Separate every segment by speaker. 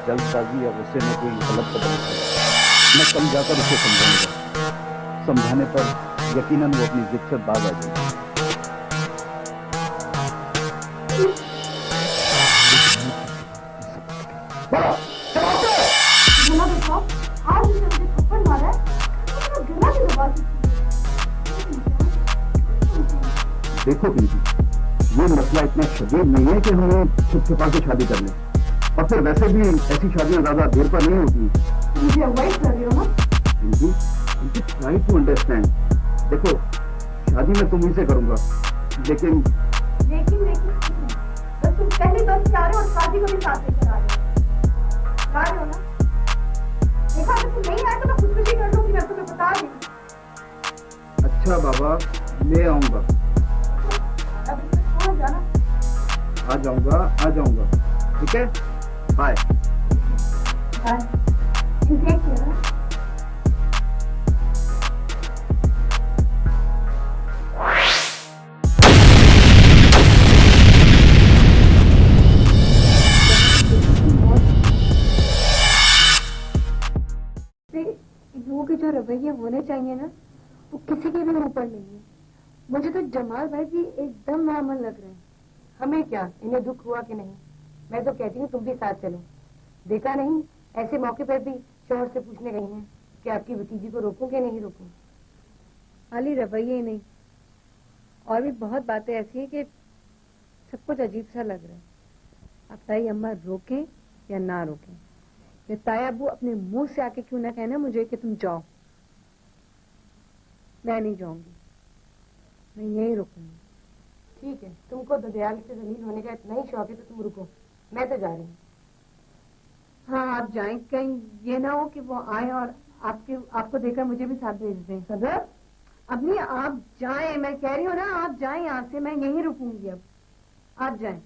Speaker 1: जल्दबाजी या गुस्से में कोई गलत कदम उठाया। मैं कल जाकर उसे समझाऊंगा। समझाने पर यकीनन वो अपनी जिद से बाज आ जाएगी।
Speaker 2: आज उसने मुझे थप्पड़ मारा है, तो मैं गिरना भी दबा सकती हूँ।
Speaker 1: देखो पिंकी, ये मसला इतना शदीद नहीं है कि हमें छुप छुपा के शादी कर लें। और फिर वैसे भी ऐसी शादियां ज्यादा देर पर नहीं होती।
Speaker 2: मुझे अवॉइड कर रही हो ना?
Speaker 1: Pinky, try to understand. देखो, शादी मैं तुम्ही से करूंगा, लेकिन बस तुम पहले दोस्त से आ रहे हो और शादी को भी साथ लेकर आ रहे हो ना? देखा, अगर तुम नहीं आए तो मैं खुदकुशी कर लूंगी, मैं तुम्हें बता रही हूँ। अच्छा बाबा, ले आऊंगा। अभी तुम्हें जाना? आ जाऊंगा, ठीक है? बाय।
Speaker 2: वो के जो रवैये होने चाहिए ना, वो किसी के भी ऊपर नहीं है। मुझे तो जमाल भाई भी एकदम नॉर्मल लग रहे हैं।
Speaker 3: हमें क्या, इन्हें दुख हुआ कि नहीं? मैं तो कहती हूँ तुम भी साथ चलो। देखा नहीं, ऐसे मौके पर भी शोहर से पूछने गई हैं कि आपकी भतीजी को रोकूं कि नहीं रोकूं।
Speaker 2: खाली रवैये ही नहीं, और भी बहुत बातें ऐसी हैं कि सब कुछ अजीब सा लग रहा है। अब ताई अम्मा रोकें या ना रोकें, या ताया अब्बू अपने मुंह से आके क्यों ना कहना मुझे कि तुम जाओ, मैं नहीं जाऊंगी, मैं यहीं रुकूंगी।
Speaker 3: ठीक है, तुमको ददयाल से जलील होने का इतना ही शौक है तो तुम रुको, मैं तो जा रही हूँ।
Speaker 2: हाँ, आप जाएं, कहीं ये ना हो कि वो आए और आपको देखकर मुझे भी साथ भेज दें। सदर, अब नहीं, आप जाएं, मैं कह रही हूँ ना, आप जाएं यहाँ से, मैं यहीं रुकूंगी। अब आप जाएं।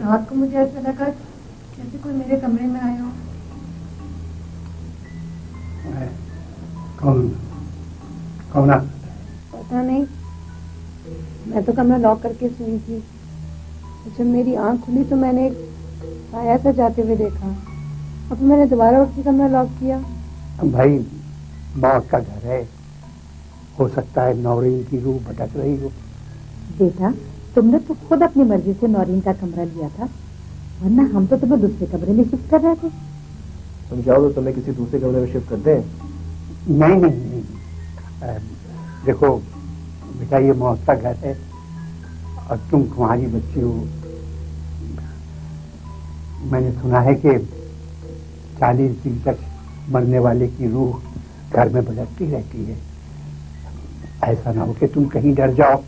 Speaker 2: रात को मुझे ऐसा लगा जैसे कोई मेरे कमरे में आया हो।
Speaker 1: कौन?
Speaker 2: पता नहीं, मैं तो कमरा लॉक करके सोई थी। जब मेरी आंख खुली तो मैंने एक साया सा जाते हुए देखा। अब मैंने दोबारा उठ के कमरा लॉक किया।
Speaker 4: भाई, मौत का घर है, हो सकता है नौरीन की रूह भटक रही हो।
Speaker 5: बेटा, तुमने तो खुद अपनी मर्जी से नौरीन का कमरा लिया था, वरना हम तो तुम्हें दूसरे कमरे में शिफ्ट कर रहे थे।
Speaker 6: तुम चाहो तो तुम्हें किसी दूसरे कमरे में शिफ्ट कर दें?
Speaker 4: नहीं। देखो बेटा, ये मौत का घर है और तुम तुम्हारी बच्ची हो। मैंने सुना है कि 40 दिन तक मरने वाले की रूह घर में भटकती रहती है। ऐसा ना हो कि तुम कहीं डर जाओ।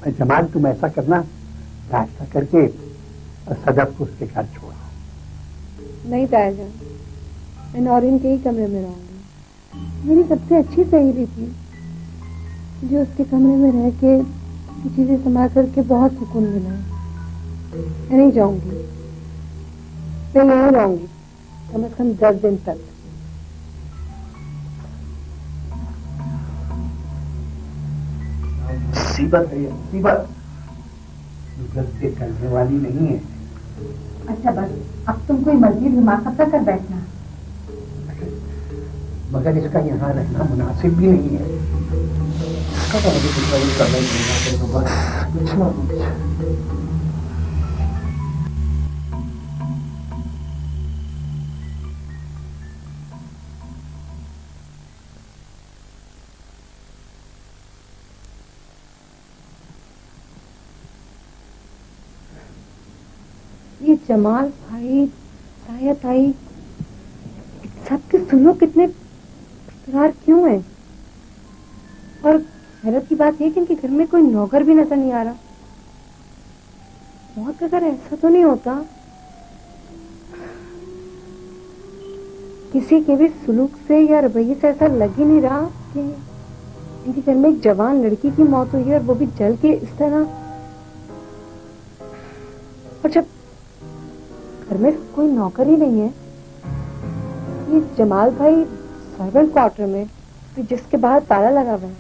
Speaker 4: जमाल, तुम ऐसा करना, रास्ता करके सदफ को उसके घर छोड़ो।
Speaker 2: नहीं ताया जान, मैं नौरीन के ही कमरे में रहूंगी। मेरी सबसे अच्छी सहेली थी, जो उसके कमरे में रह के चीजें संभाल करके बहुत सुकून मिला। मैं नहीं जाऊंगी, मैं यहीं रहूंगी कम से कम 10 दिन तक।
Speaker 4: मुसीबत है, मुसीबत गलती करने वाली नहीं है।
Speaker 5: अच्छा बस, अब तुम कोई मस्जिद दिमाग कब तक कर बैठना।
Speaker 4: मगर इसका यहाँ रहना मुनासिब भी नहीं है। इसका तो मुझे कुछ नहीं करना ही नहीं, बस कुछ ना कुछ।
Speaker 2: ये जमाल भाई, साया ताई, सबके सुनो कितने बेकरार क्यों है? और हैरत की बात यह कि इनके घर में कोई नौकर भी नजर नहीं आ रहा। बहुत अगर ऐसा तो नहीं होता किसी के भी सुलूक से या रवैये से ऐसा लग ही नहीं रहा कि इनके घर में एक जवान लड़की की मौत हुई है और वो भी जल के इस तरह। और जब घर में कोई नौकर ही नहीं है, ये जमाल भाई सर्वेंट क्वार्टर में जिसके बाहर ताला लगा हुआ है,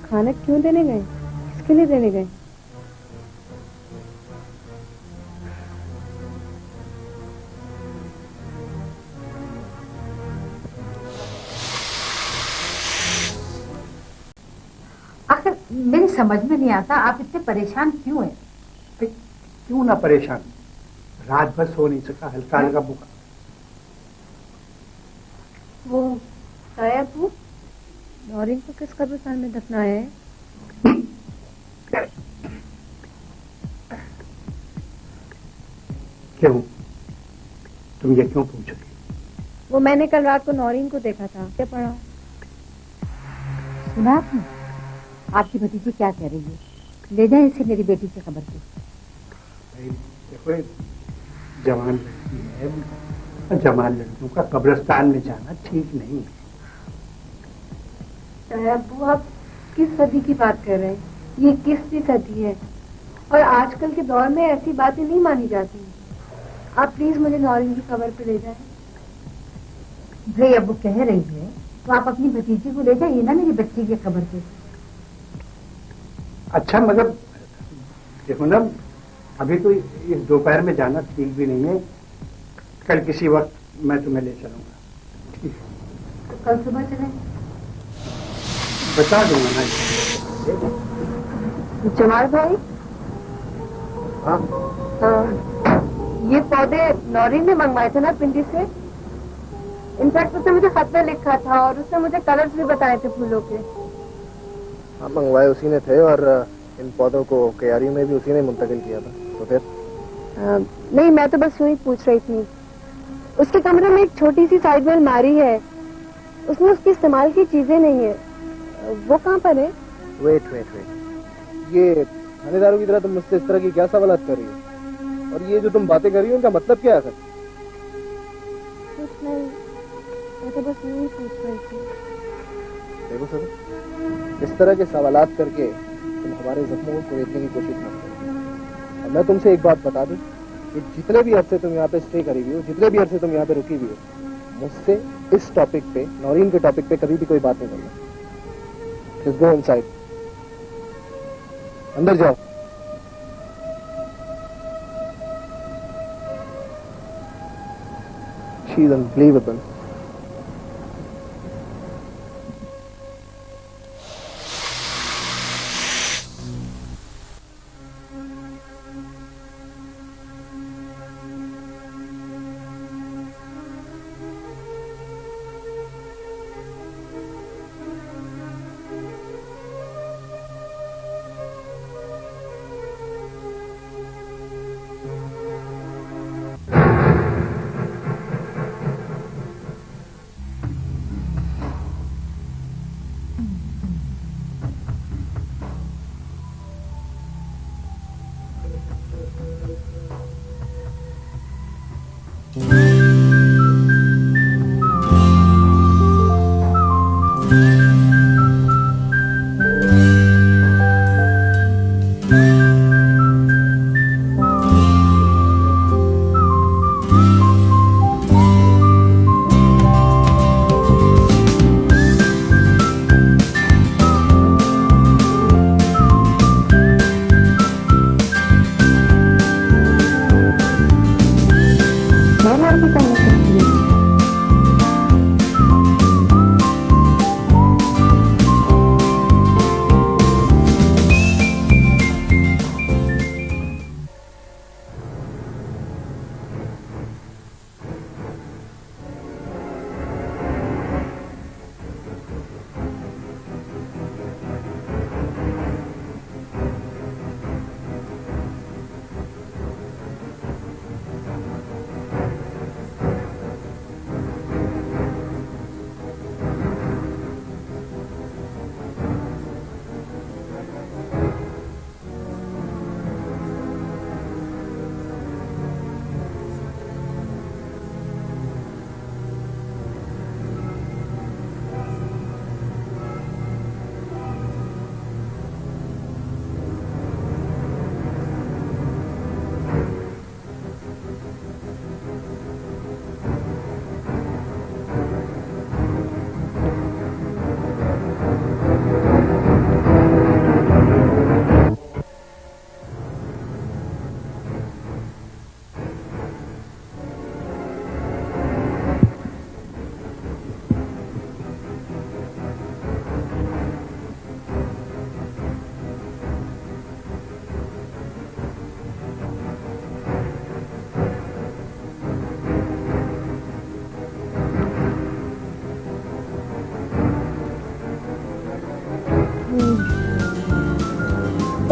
Speaker 2: खाना क्यों देने गए? किसके लिए देने गए?
Speaker 5: आखिर मेरी समझ में नहीं आता आप इतने परेशान क्यों हैं?
Speaker 4: क्यों ना परेशान, रात भर सो नहीं सका, हल्का हल्का बुखार।
Speaker 2: वो साया तू नौरीन को किस कब्रिस्तान में दफनाया है?
Speaker 4: क्यों, तुम ये क्यों पूछोगे?
Speaker 2: वो मैंने कल रात को नौरीन को देखा था। क्या पढ़ा?
Speaker 5: सुना आपने? आपकी भतीजी क्या कह रही है? ले जाए इसे मेरी बेटी की खबर पे।
Speaker 4: देखो जवान लड़की है, और जवान लड़कियों का कब्रिस्तान में जाना ठीक नहीं है।
Speaker 2: अब्बू आप किस सदी की बात कर रहे हैं? ये 21वीं सदी है और आजकल के दौर में ऐसी बातें नहीं मानी जाती। आप प्लीज मुझे नौरीन की खबर पे ले जाएं।
Speaker 5: भाई अब्बू कह रही है तो आप अपनी भतीजी को ले जाइए ना मेरी बच्ची की खबर पे।
Speaker 4: अच्छा मगर देखो ना, अभी तो इस दोपहर में जाना ठीक भी नहीं है। कल किसी वक्त मैं तुम्हें ले चलूंगा। ठीक है?
Speaker 2: तो कल सुबह चलें?
Speaker 4: बता दूंगा ना।
Speaker 2: जमाल भाई,
Speaker 4: हाँ
Speaker 2: ये पौधे नौरीन ने मंगवाए थे ना पिंडी से। इनफैक्ट उसने मुझे खत में लिखा था और उसने मुझे कलर्स भी बताए थे फूलों के।
Speaker 6: हाँ, मंगवाए उसी ने थे और इन पौधों को क्यारी में भी उसी ने मुंतकिल किया था। तो फिर
Speaker 2: नहीं, मैं तो बस यूं ही पूछ रही थी। उसके कमरे में एक छोटी सी साइड में अलमारी है, उसमें उसकी इस्तेमाल की चीजें नहीं है। वो कहाँ पर है?
Speaker 6: वेट, ये थानेदारों की तरह तुम मुझसे इस तरह की क्या सवालात कर रही हो? और ये जो तुम बातें कर रही हो इनका मतलब क्या है?
Speaker 2: कुछ नहीं, मैं तो बस यूं ही पूछ रही थी।
Speaker 6: देखो सर, इस तरह के सवालात करके तुम हमारे जख्मों को कुरेदने की कोशिश मत करो। और मैं तुमसे एक बात बता दूं कि जितने भी अरसे तुम यहाँ पे स्टे करी हुई हो, जितने भी अरसे तुम यहाँ पे रुकी हुई हो, मुझसे इस टॉपिक पे, नौरीन के टॉपिक पे कभी भी कोई बात नहीं करना। Just go inside. अंदर जाओ। She's unbelievable.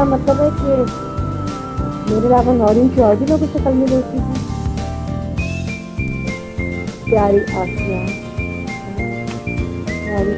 Speaker 2: इसका मतलब है कि मेरे अलावा नौरीन की और भी लोगों से कल मिली होती थी। प्यारी आसिया, प्यारी